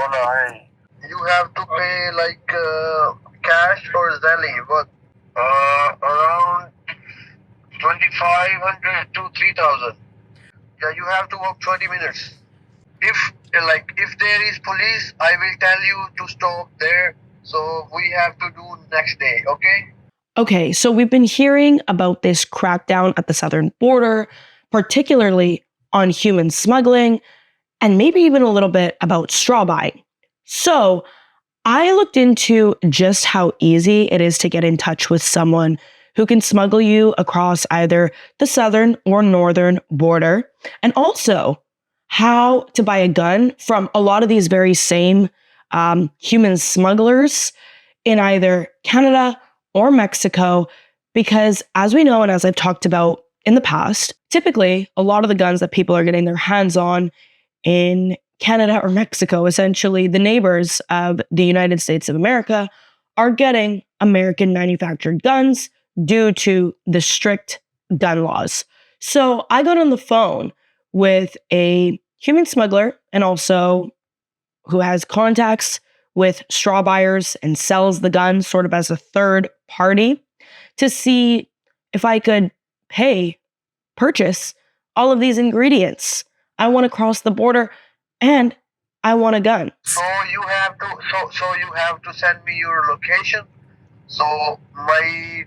Hola, hey. You have to pay like cash or Zelle, but around 2,500 to 3,000. Yeah, you have to walk 20 minutes. If there is police, I will tell you to stop there. So we have to do next day, okay? Okay, so we've been hearing about this crackdown at the southern border, particularly on human smuggling, and maybe even a little bit about straw buying. So I looked into just how easy it is to get in touch with someone who can smuggle you across either the southern or northern border, and also how to buy a gun from a lot of these very same human smugglers in either Canada or Mexico. Because as we know, and as I've talked about in the past, typically a lot of the guns that people are getting their hands on in Canada or Mexico, essentially the neighbors of the United States of America, are getting American manufactured guns due to the strict gun laws. So I got on the phone with a human smuggler and also who has contacts with straw buyers and sells the gun sort of as a third party to see if I could purchase all of these ingredients. I want to cross the border and I want a gun. So you have to send me your location. So my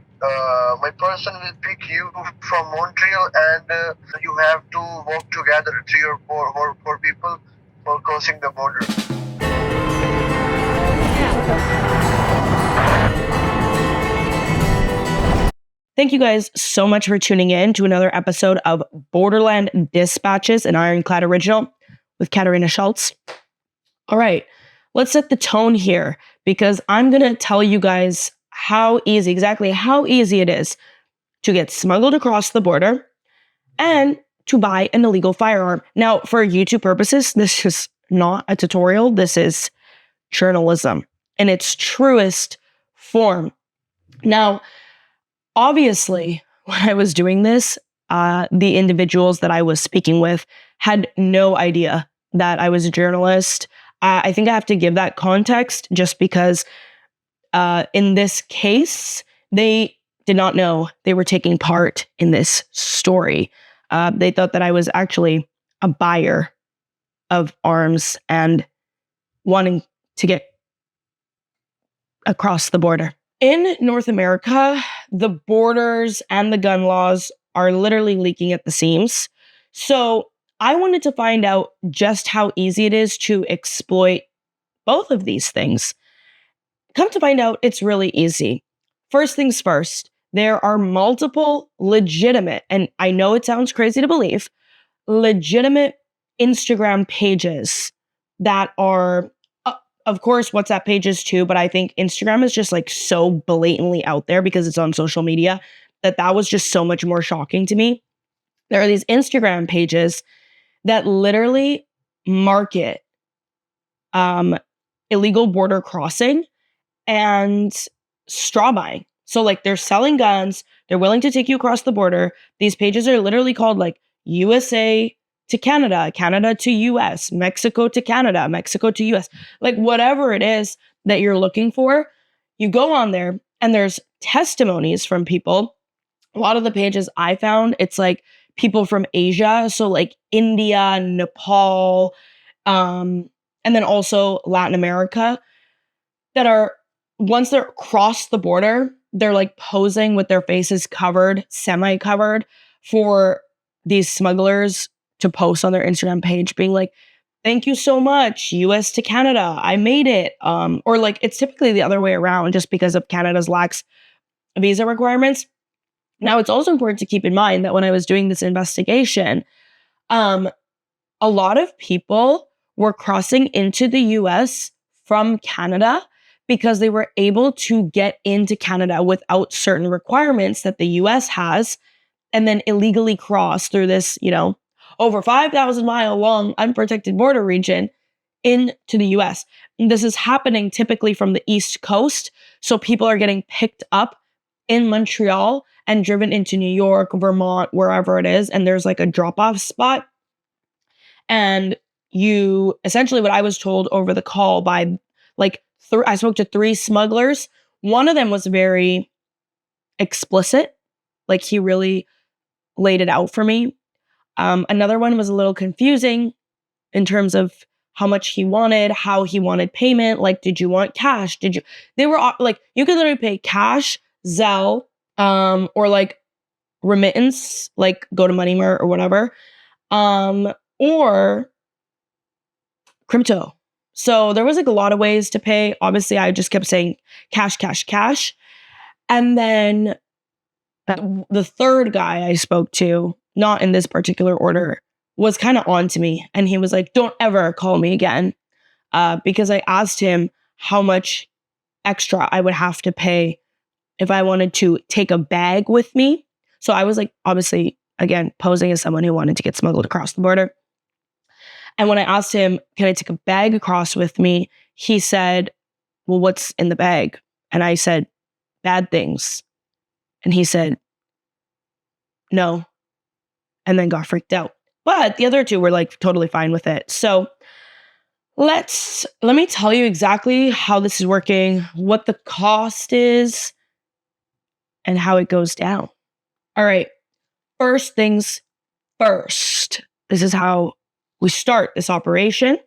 person will pick you from Montreal, and you have to walk together, 3 or 4 people for crossing the border. Thank you guys so much for tuning in to another episode of Borderland Dispatches, an Ironclad original with Katarina Szulc. All right, let's set the tone here because I'm going to tell you guys exactly how easy it is to get smuggled across the border and to buy an illegal firearm. Now, for YouTube purposes, this is not a tutorial. This is journalism in its truest form. Now, obviously, when I was doing this, the individuals that I was speaking with had no idea that I was a journalist. I think I have to give that context just because in this case, they did not know they were taking part in this story. They thought that I was actually a buyer of arms and wanting to get across the border. In North America, the borders and the gun laws are literally leaking at the seams. So I wanted to find out just how easy it is to exploit both of these things. Come to find out, it's really easy. First things first, there are multiple legitimate, and I know it sounds crazy to believe, legitimate Instagram pages that are, of course, WhatsApp pages too, but I think Instagram is just like so blatantly out there because it's on social media that was just so much more shocking to me. There are these Instagram pages that literally market illegal border crossing and straw buying. So like they're selling guns, they're willing to take you across the border. These pages are literally called like USA to Canada, Canada to US, Mexico to Canada, Mexico to US. Like whatever it is that you're looking for, you go on there and there's testimonies from people. A lot of the pages I found, it's like people from Asia, so like India, Nepal, and then also Latin America that are, once they're across the border, they're like posing with their faces covered, semi-covered for these smugglers to post on their Instagram page being like, thank you so much, US to Canada, I made it. Or like it's typically the other way around just because of Canada's lax visa requirements. Now, it's also important to keep in mind that when I was doing this investigation, a lot of people were crossing into the US from Canada because they were able to get into Canada without certain requirements that the US has, and then illegally cross through this, over 5,000 mile long unprotected border region into the US. And this is happening typically from the East Coast. So people are getting picked up in Montreal and driven into New York, Vermont, wherever it is. And there's like a drop-off spot. And you essentially, what I was told over the call by like, I spoke to 3 smugglers. One of them was very explicit. Like, he really laid it out for me. Another one was a little confusing in terms of how much he wanted, how he wanted payment. Like, did you want cash? They were like, you could literally pay cash, Zelle, or like remittance, like go to Money Mart or whatever, or crypto. So there was like a lot of ways to pay. Obviously, I just kept saying cash, cash, cash. And then the third guy I spoke to, not in this particular order, was kind of on to me. And he was like, don't ever call me again. Because I asked him how much extra I would have to pay if I wanted to take a bag with me. So I was like, obviously, again, posing as someone who wanted to get smuggled across the border. And when I asked him, can I take a bag across with me? He said, well, what's in the bag? And I said, bad things. And he said, no. And then got freaked out. But the other 2 were like totally fine with it. So let me tell you exactly how this is working, what the cost is, and how it goes down. All right. First things first. This is how we start this operation.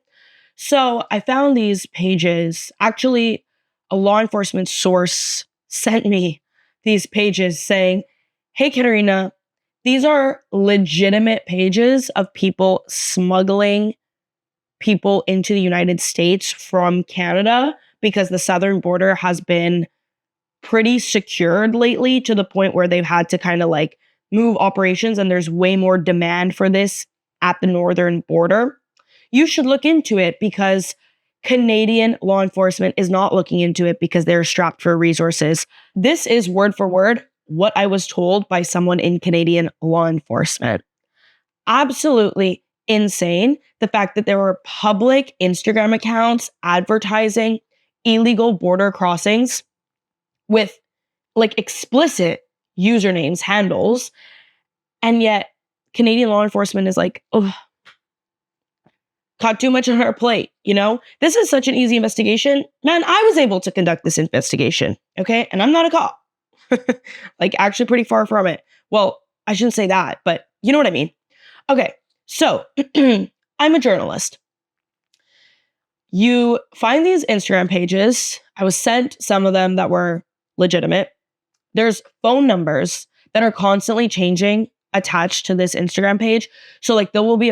So I found these pages. Actually, a law enforcement source sent me these pages saying, hey, Katarina, these are legitimate pages of people smuggling people into the United States from Canada, because the southern border has been pretty secured lately to the point where they've had to kind of like move operations, and there's way more demand for this at the northern border. You should look into it, because Canadian law enforcement is not looking into it because they're strapped for resources. This is word for word what I was told by someone in Canadian law enforcement. Absolutely insane. The fact that there were public Instagram accounts advertising illegal border crossings with like explicit usernames, handles, and yet Canadian law enforcement is like, oh, caught too much on our plate, you know? This is such an easy investigation. Man, I was able to conduct this investigation, okay? And I'm not a cop. Like, actually pretty far from it. Well, I shouldn't say that, but you know what I mean. Okay, so I'm a journalist. You find these Instagram pages. I was sent some of them that were legitimate. There's phone numbers that are constantly changing attached to this Instagram page. So like there will be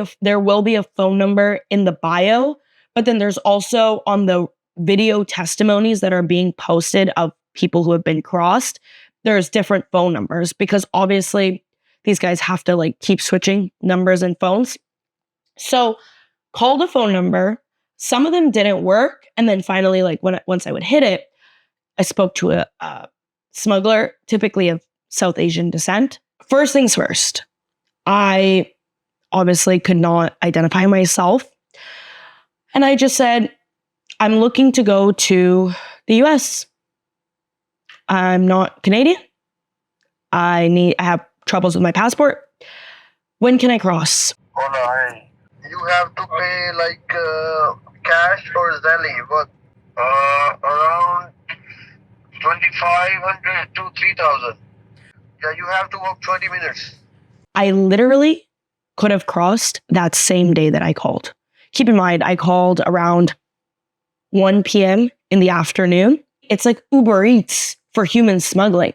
a phone number in the bio, but then there's also on the video testimonies that are being posted of people who have been crossed, there's different phone numbers, because obviously these guys have to like keep switching numbers and phones. So called a phone number. Some of them didn't work. And then finally, like once I would hit it, I spoke to a smuggler, typically of South Asian descent. First things first, I obviously could not identify myself. And I just said, I'm looking to go to the US. I'm not Canadian. I have troubles with my passport. When can I cross? Oh no, you have to pay like cash or Zelle, but around 2,500 to 3,000. Yeah, you have to walk 20 minutes. I literally could have crossed that same day that I called. Keep in mind, I called around 1 p.m. in the afternoon. It's like Uber Eats for human smuggling.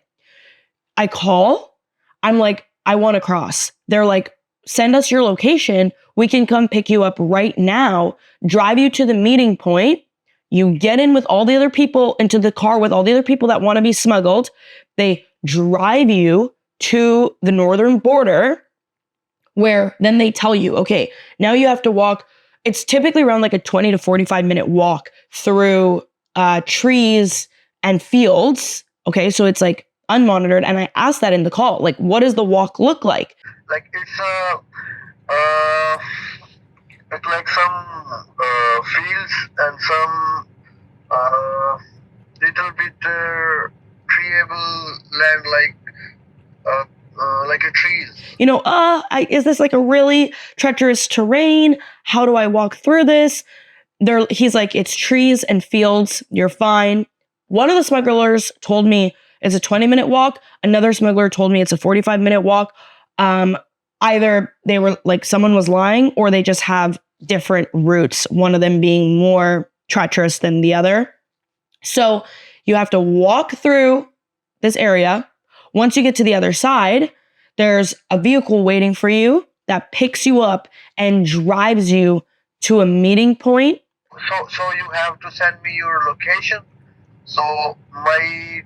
I call, I'm like, I want to cross. They're like, send us your location. We can come pick you up right now, drive you to the meeting point. You get in with all the other people into the car with all the other people that want to be smuggled. They drive you to the northern border, where then they tell you, okay, now you have to walk. It's typically around like a 20 to 45 minute walk through trees and fields. Okay, so it's like unmonitored. And I asked that in the call, like, what does the walk look like? Like it's like some fields and some little bit treeable land, like a trees. is this like a really treacherous terrain? How do I walk through this? He's like, it's trees and fields. You're fine. One of the smugglers told me it's a 20-minute walk. Another smuggler told me it's a 45-minute walk. Either they were like someone was lying or they just have different routes, one of them being more treacherous than the other. So you have to walk through this area. Once you get to the other side, there's a vehicle waiting for you that picks you up and drives you to a meeting point. So you have to send me your location. So my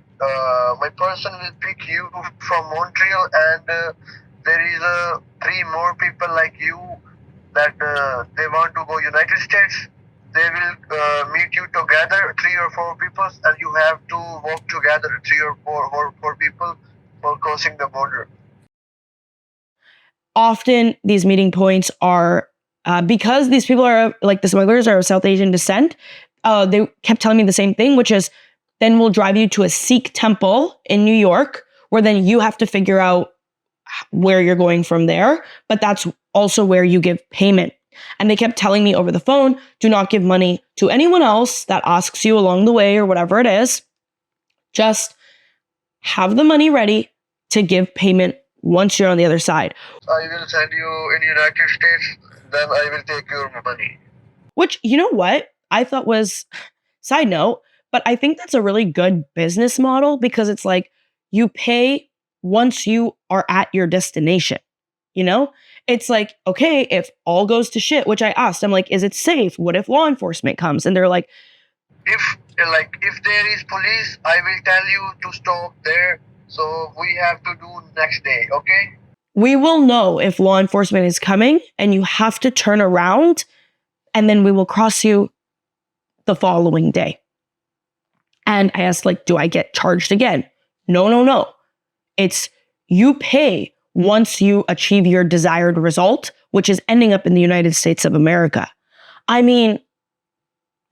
person will pick you from Montreal, and there is 3 more people like you that they want to go United States. They will meet you together, 3 or 4 people, and you have to walk together, 3 or 4 people for crossing the border. Often these meeting points are because these people are like the smugglers are of South Asian descent. They kept telling me the same thing, which is then we'll drive you to a Sikh temple in New York, where then you have to figure out where you're going from there. But that's also where you give payment. And they kept telling me over the phone, do not give money to anyone else that asks you along the way or whatever it is. Just have the money ready to give payment once you're on the other side. I will send you in United States, then I will take your money. Which, you know what, I thought was, side note, but I think that's a really good business model because it's like you pay once you are at your destination, It's like, okay, if all goes to shit, which I asked, I'm like, is it safe? What if law enforcement comes? And they're like, if there is police, I will tell you to stop there. So we have to do next day, okay? We will know if law enforcement is coming and you have to turn around and then we will cross you the following day. And I asked, like, do I get charged again? No. It's you pay once you achieve your desired result, which is ending up in the United States of America. I mean,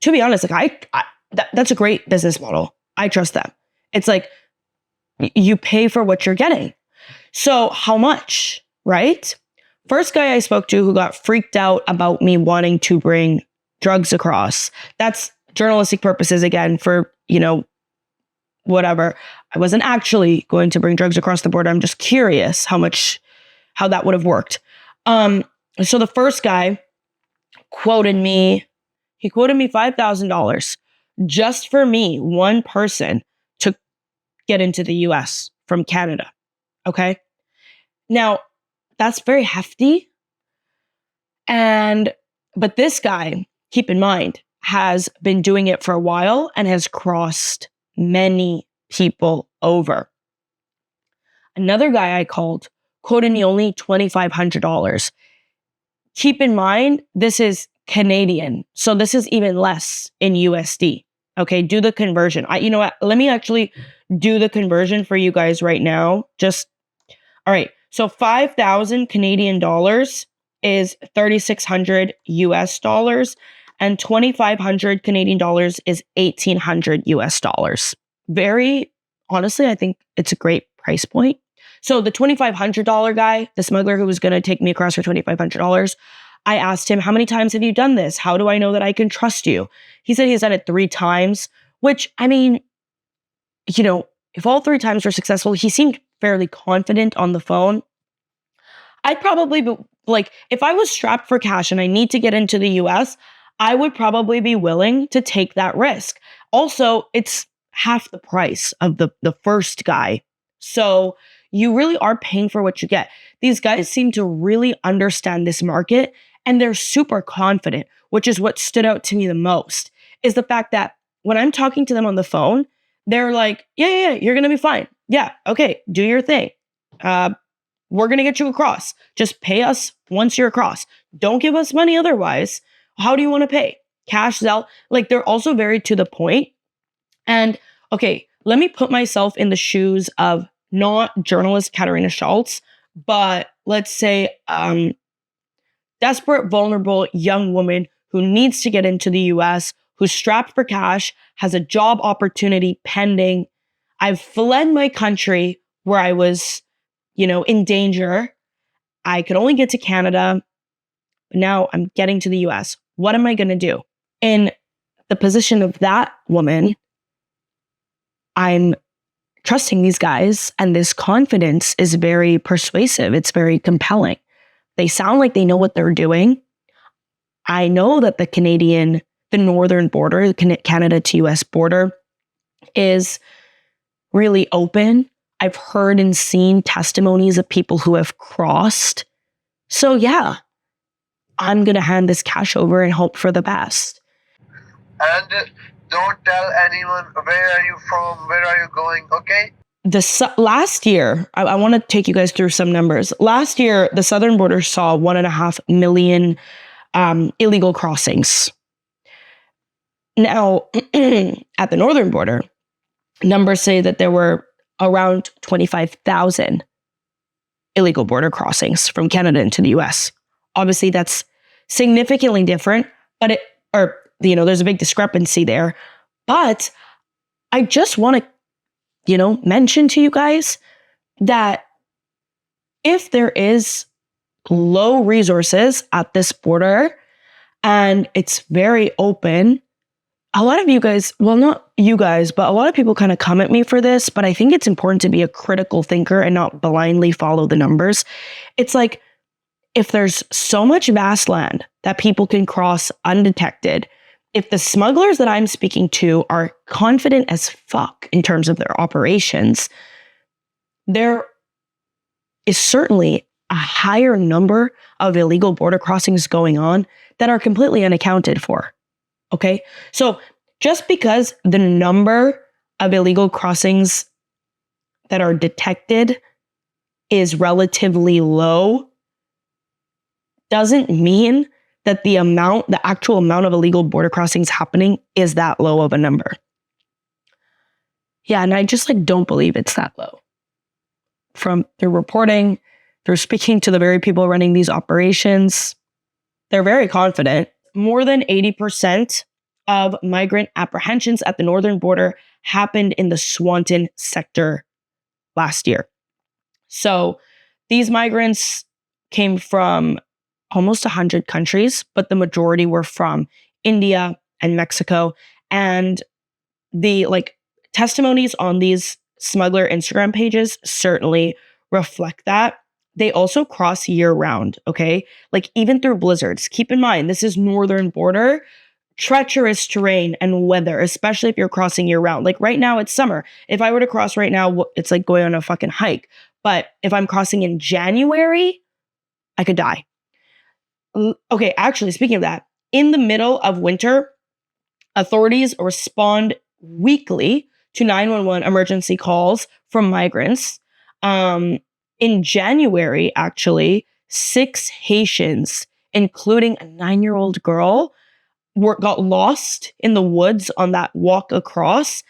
to be honest, like that's a great business model. I trust them. It's like you pay for what you're getting. So how much, right? First guy I spoke to who got freaked out about me wanting to bring drugs across. That's journalistic purposes again for, whatever. I wasn't actually going to bring drugs across the border. I'm just curious how that would have worked. So the first guy quoted me $5,000 just for me, one person, to get into the US from Canada. Okay. Now that's very hefty. But this guy, keep in mind, has been doing it for a while and has crossed many people over. Another guy I called quoted me only $2,500. Keep in mind, this is Canadian. So this is even less in USD. Okay, do the conversion. You know what? Let me actually do the conversion for you guys right now. All right. So 5,000 Canadian dollars is 3,600 US dollars, and 2,500 Canadian dollars is 1,800 US dollars. Very honestly, I think it's a great price point. So the $2,500 guy, the smuggler who was going to take me across for $2,500, I asked him, how many times have you done this? How do I know that I can trust you? He said he's done it 3 times, which, I mean, if all 3 times were successful, he seemed fairly confident on the phone. I'd probably be like, if I was strapped for cash and I need to get into the US, I would probably be willing to take that risk. Also, it's half the price of the first guy. So you really are paying for what you get. These guys seem to really understand this market and they're super confident, which is what stood out to me the most, is the fact that when I'm talking to them on the phone, they're like, yeah, you're going to be fine. Yeah, okay, do your thing. We're going to get you across. Just pay us once you're across. Don't give us money otherwise. How do you want to pay? Cash, Zelle? Like, they're also very to the point. And, okay, let me put myself in the shoes of not journalist Katarina Szulc, but let's say desperate, vulnerable young woman who needs to get into the US, who's strapped for cash, has a job opportunity pending. I've fled my country where I was, in danger, I could only get to Canada. Now I'm getting to the US. What am I going to do? In the position of that woman, I'm trusting these guys, and this confidence is very persuasive. It's very compelling. They sound like they know what they're doing. I know that the northern border, the Canada to US border, is really open. I've heard and seen testimonies of people who have crossed. So yeah, I'm going to hand this cash over and hope for the best. And don't tell anyone where are you from, where are you going, okay? Last year, I want to take you guys through some numbers. Last year, the southern border saw 1.5 million illegal crossings. Now, at the northern border, numbers say that there were around 25,000 illegal border crossings from Canada into the US. Obviously, that's significantly different, but there's a big discrepancy there. But I just want to, mention to you guys that if there is low resources at this border and it's very open, a lot of you guys, well, not you guys, but a lot of people kind of come at me for this, but I think it's important to be a critical thinker and not blindly follow the numbers. It's like, if there's so much vast land that people can cross undetected, if the smugglers that I'm speaking to are confident as fuck in terms of their operations, there is certainly a higher number of illegal border crossings going on that are completely unaccounted for. Okay? So just because the number of illegal crossings that are detected is relatively low doesn't mean that the actual amount of illegal border crossings happening is that low of a number. Yeah, and I just don't believe it's that low. From their reporting, they're speaking to the very people running these operations. They're very confident. More than 80% of migrant apprehensions at the northern border happened in the Swanton sector last year. So these migrants came from almost 100 countries, but the majority were from India and Mexico. And the testimonies on these smuggler Instagram pages certainly reflect that. They also cross year round, okay? Even through blizzards. Keep in mind, this is northern border, treacherous terrain and weather, especially if you're crossing year round. Right now, it's summer. If I were to cross right now, it's like going on a fucking hike. But if I'm crossing in January, I could die. Okay, actually, speaking of that, in the middle of winter, authorities respond weekly to 911 emergency calls from migrants. In January, actually, 6 Haitians, including a 9-year-old girl, got lost in the woods on that walk across,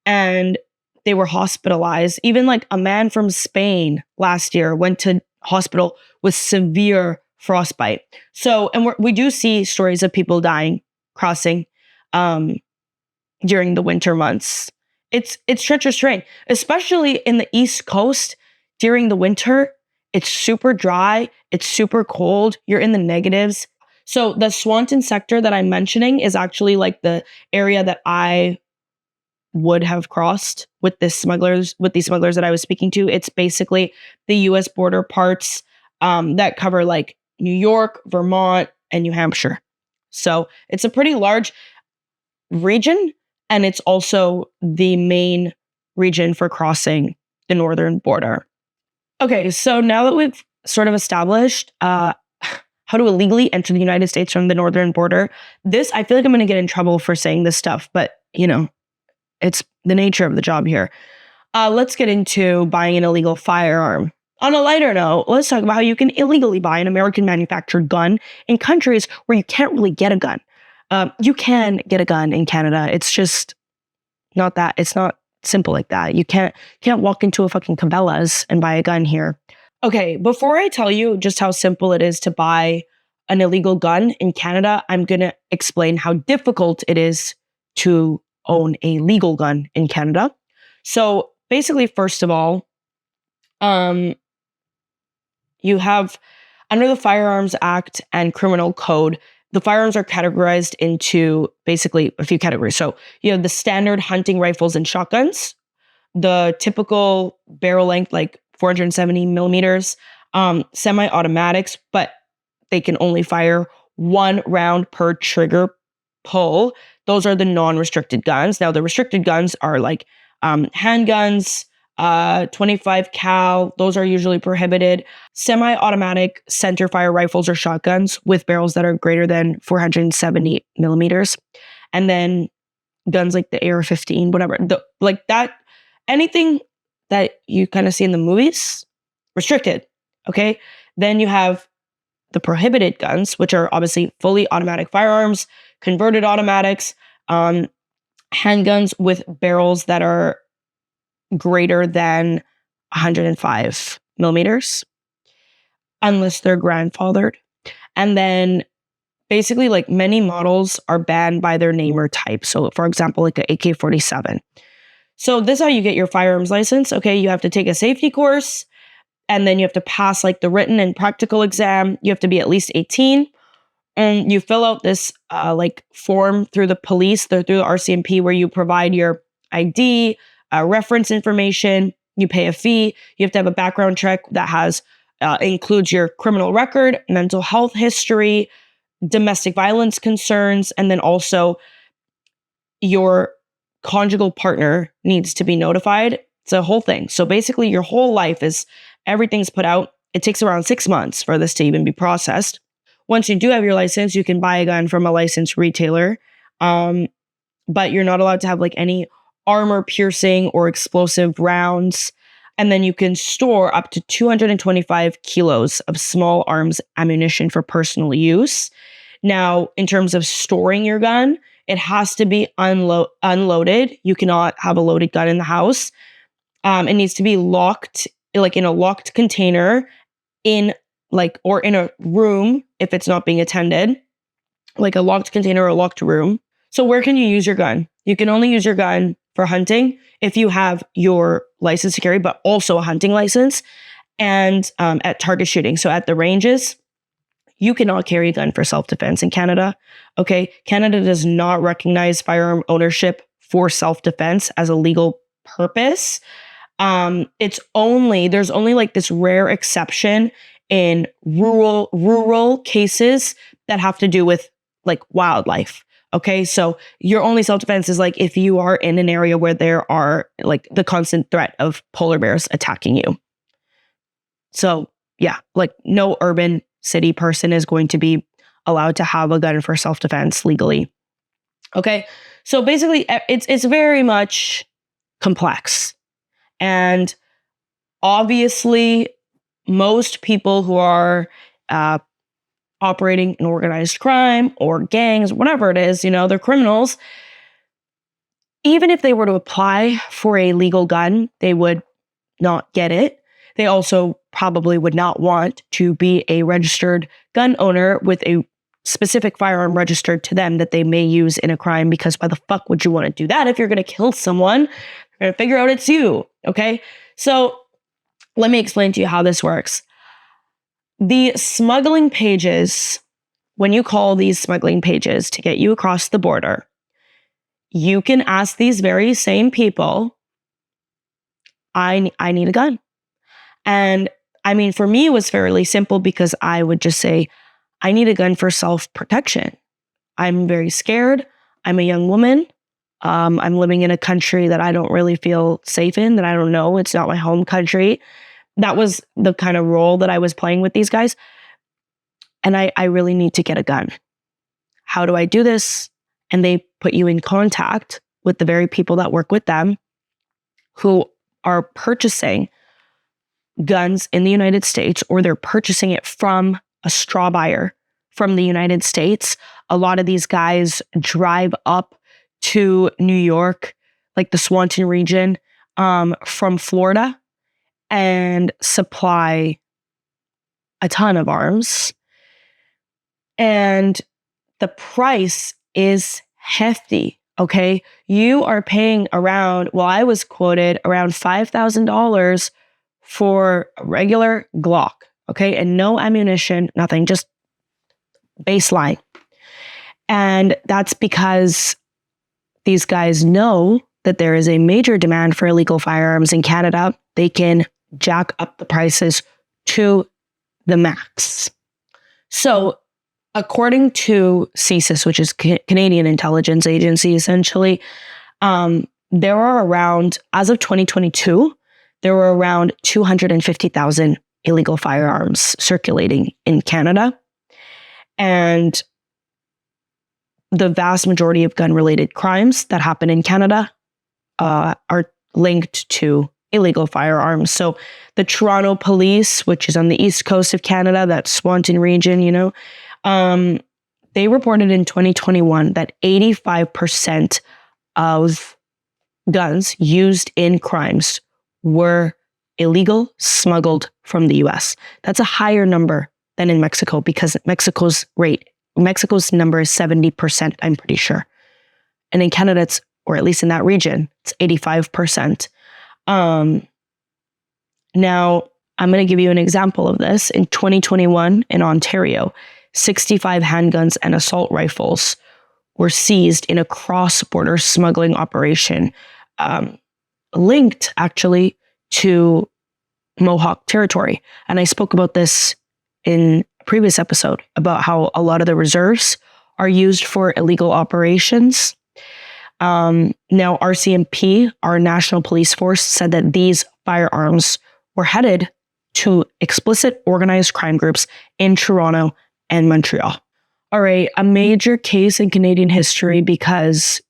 and they were hospitalized. Even a man from Spain last year went to hospital with severe frostbite. So, and we do see stories of people dying crossing during the winter months. It's treacherous terrain, especially in the East Coast during the winter. It's super dry. It's super cold. You're in the negatives. So the Swanton sector that I'm mentioning is actually the area that I would have crossed with these smugglers that I was speaking to. It's basically the US border parts that cover New York, Vermont, and New Hampshire. So it's a pretty large region, and it's also the main region for crossing the northern border. Okay, so now that we've sort of established how to illegally enter the United States from the northern border, I feel like I'm going to get in trouble for saying this stuff, but it's the nature of the job here. Let's get into buying an illegal firearm. On a lighter note, let's talk about how you can illegally buy an American-manufactured gun in countries where you can't really get a gun. You can get a gun in Canada. It's just not that. It's not simple like that. You can't walk into a fucking Cabela's and buy a gun here. Okay, before I tell you just how simple it is to buy an illegal gun in Canada, I'm going to explain how difficult it is to own a legal gun in Canada. So basically, first of all, you have Under the Firearms Act and Criminal Code, the firearms are categorized into basically a few categories. So you have the standard hunting rifles and shotguns, the typical barrel length, like 470 millimeters, semi-automatics, but they can only fire one round per trigger pull. Those are the non-restricted guns. Now, the restricted guns are like handguns, 25 cal. Those are usually prohibited. Semi-automatic center fire rifles or shotguns with barrels that are greater than 470 millimeters. And then guns like the AR-15, whatever. Like that, anything that you kind of see in the movies, restricted. Okay. Then you have the prohibited guns, which are obviously fully automatic firearms, converted automatics, handguns with barrels that are greater than 105 millimeters, unless they're grandfathered. And then basically, like, many models are banned by their name or type. So, for example, like an AK-47. So this is how you get your firearms license. Okay, you have to take a safety course, and then you have to pass like the written and practical exam. You have to be at least 18. And you fill out this like form through the police, through the RCMP, where you provide your ID, reference information. You pay a fee. You have to have a background check that has includes your criminal record, mental health history, domestic violence concerns, and then also your conjugal partner needs to be notified. It's a whole thing. So basically, your whole life is everything's put out. It takes around 6 months for this to even be processed. Once you do have your license, you can buy a gun from a licensed retailer, but you're not allowed to have like any armor piercing or explosive rounds. And then you can store up to 225 kilos of small arms ammunition for personal use. Now, in terms of storing your gun, it has to be unloaded. You cannot have a loaded gun in the house. It needs to be locked, like in a locked container, or in a room if it's not being attended, like a locked container or a locked room. So where can you use your gun? You can only use your gun for hunting if you have your license to carry, but also a hunting license, and at target shooting. So at the ranges, you cannot carry a gun for self-defense in Canada. Okay, Canada does not recognize firearm ownership for self-defense as a legal purpose. There's only like this rare exception in rural cases that have to do with like wildlife. Okay, so your only self-defense is like if you are in an area where there are like the constant threat of polar bears attacking you. So yeah, like no urban city person is going to be allowed to have a gun for self-defense legally. Okay, so basically it's very much complex. And obviously, most people who are operating in organized crime or gangs, whatever it is, they're criminals. Even if they were to apply for a legal gun, they would not get it. They also probably would not want to be a registered gun owner with a specific firearm registered to them that they may use in a crime, because why the fuck would you want to do that if you're going to kill someone? You're going to figure out it's you, okay? So let me explain to you how this works. The smuggling pages, when you call these smuggling pages to get you across the border, you can ask these very same people, I need a gun. And I mean, for me, it was fairly simple because I would just say, I need a gun for self-protection. I'm very scared. I'm a young woman. I'm living in a country that I don't really feel safe in, that I don't know. It's not my home country. That was the kind of role that I was playing with these guys. And I really need to get a gun. How do I do this? And they put you in contact with the very people that work with them who are purchasing guns in the United States, or they're purchasing it from a straw buyer from the United States. A lot of these guys drive up to New York, like the Swanton region, from Florida, and supply a ton of arms. And the price is hefty, okay? You are paying I was quoted around $5,000 for a regular Glock, okay? And no ammunition, nothing, just baseline. And that's because these guys know that there is a major demand for illegal firearms in Canada. They can jack up the prices to the max. So, according to CSIS, which is Canadian Intelligence Agency, essentially, there are around, as of 2022, there were around 250,000 illegal firearms circulating in Canada. And the vast majority of gun-related crimes that happen in Canada are linked to illegal firearms. So the Toronto Police, which is on the east coast of Canada, that Swanton region, they reported in 2021 that 85% of guns used in crimes were illegal, smuggled from the US. That's a higher number than in Mexico because Mexico's number is 70%, I'm pretty sure. And in Canada, or at least in that region, it's 85%. Now, I'm going to give you an example of this. In 2021 in Ontario, 65 handguns and assault rifles were seized in a cross-border smuggling operation linked actually to Mohawk territory. And I spoke about this in a previous episode about how a lot of the reserves are used for illegal operations. Now, RCMP, our national police force, said that these firearms were headed to explicit organized crime groups in Toronto and Montreal. All right, a major case in Canadian history because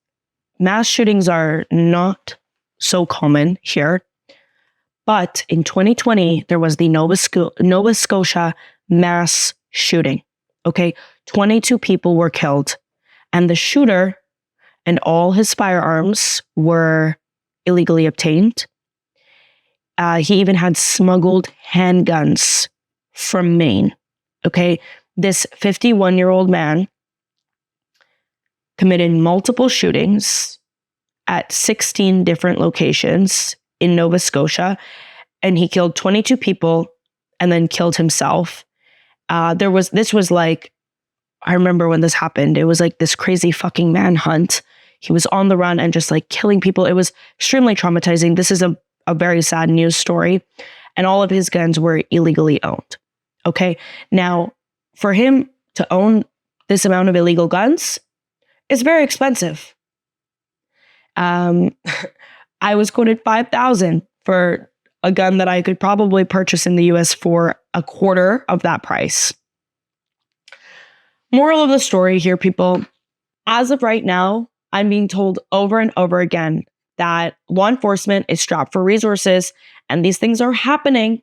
mass shootings are not so common here. But in 2020, there was the Nova Scotia mass shooting. Okay, 22 people were killed, and the shooter and all his firearms were illegally obtained. He even had smuggled handguns from Maine. Okay, this 51-year-old man committed multiple shootings at 16 different locations in Nova Scotia, and he killed 22 people and then killed himself. This was like, I remember when this happened, it was like this crazy fucking manhunt. He was on the run and just like killing people. It was extremely traumatizing. This is a very sad news story. And all of his guns were illegally owned. Okay. Now, for him to own this amount of illegal guns, it's very expensive. I was quoted $5,000 for a gun that I could probably purchase in the US for a quarter of that price. Moral of the story here, people, as of right now, I'm being told over and over again that law enforcement is strapped for resources and these things are happening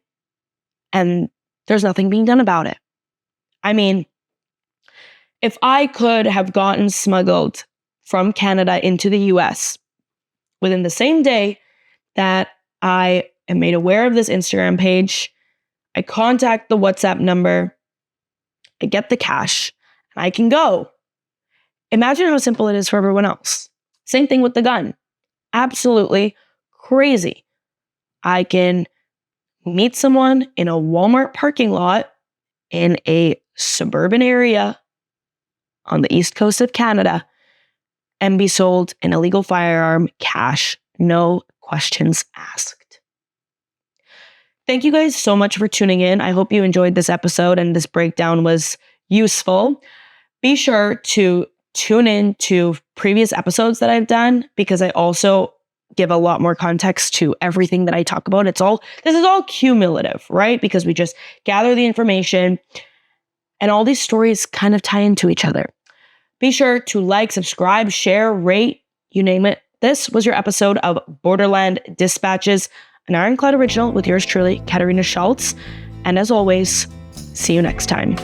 and there's nothing being done about it. I mean, if I could have gotten smuggled from Canada into the US within the same day that I am made aware of this Instagram page, I contact the WhatsApp number, I get the cash, and I can go. Imagine how simple it is for everyone else. Same thing with the gun. Absolutely crazy. I can meet someone in a Walmart parking lot in a suburban area on the east coast of Canada and be sold an illegal firearm cash, no questions asked. Thank you guys so much for tuning in. I hope you enjoyed this episode and this breakdown was useful. Be sure to tune in to previous episodes that I've done because I also give a lot more context to everything that I talk about. This is all cumulative, right? Because we just gather the information and all these stories kind of tie into each other. Be sure to like, subscribe, share, rate, you name it. This was your episode of Borderland Dispatches, an Ironclad original with yours truly, Katarina Szulc. And as always, see you next time.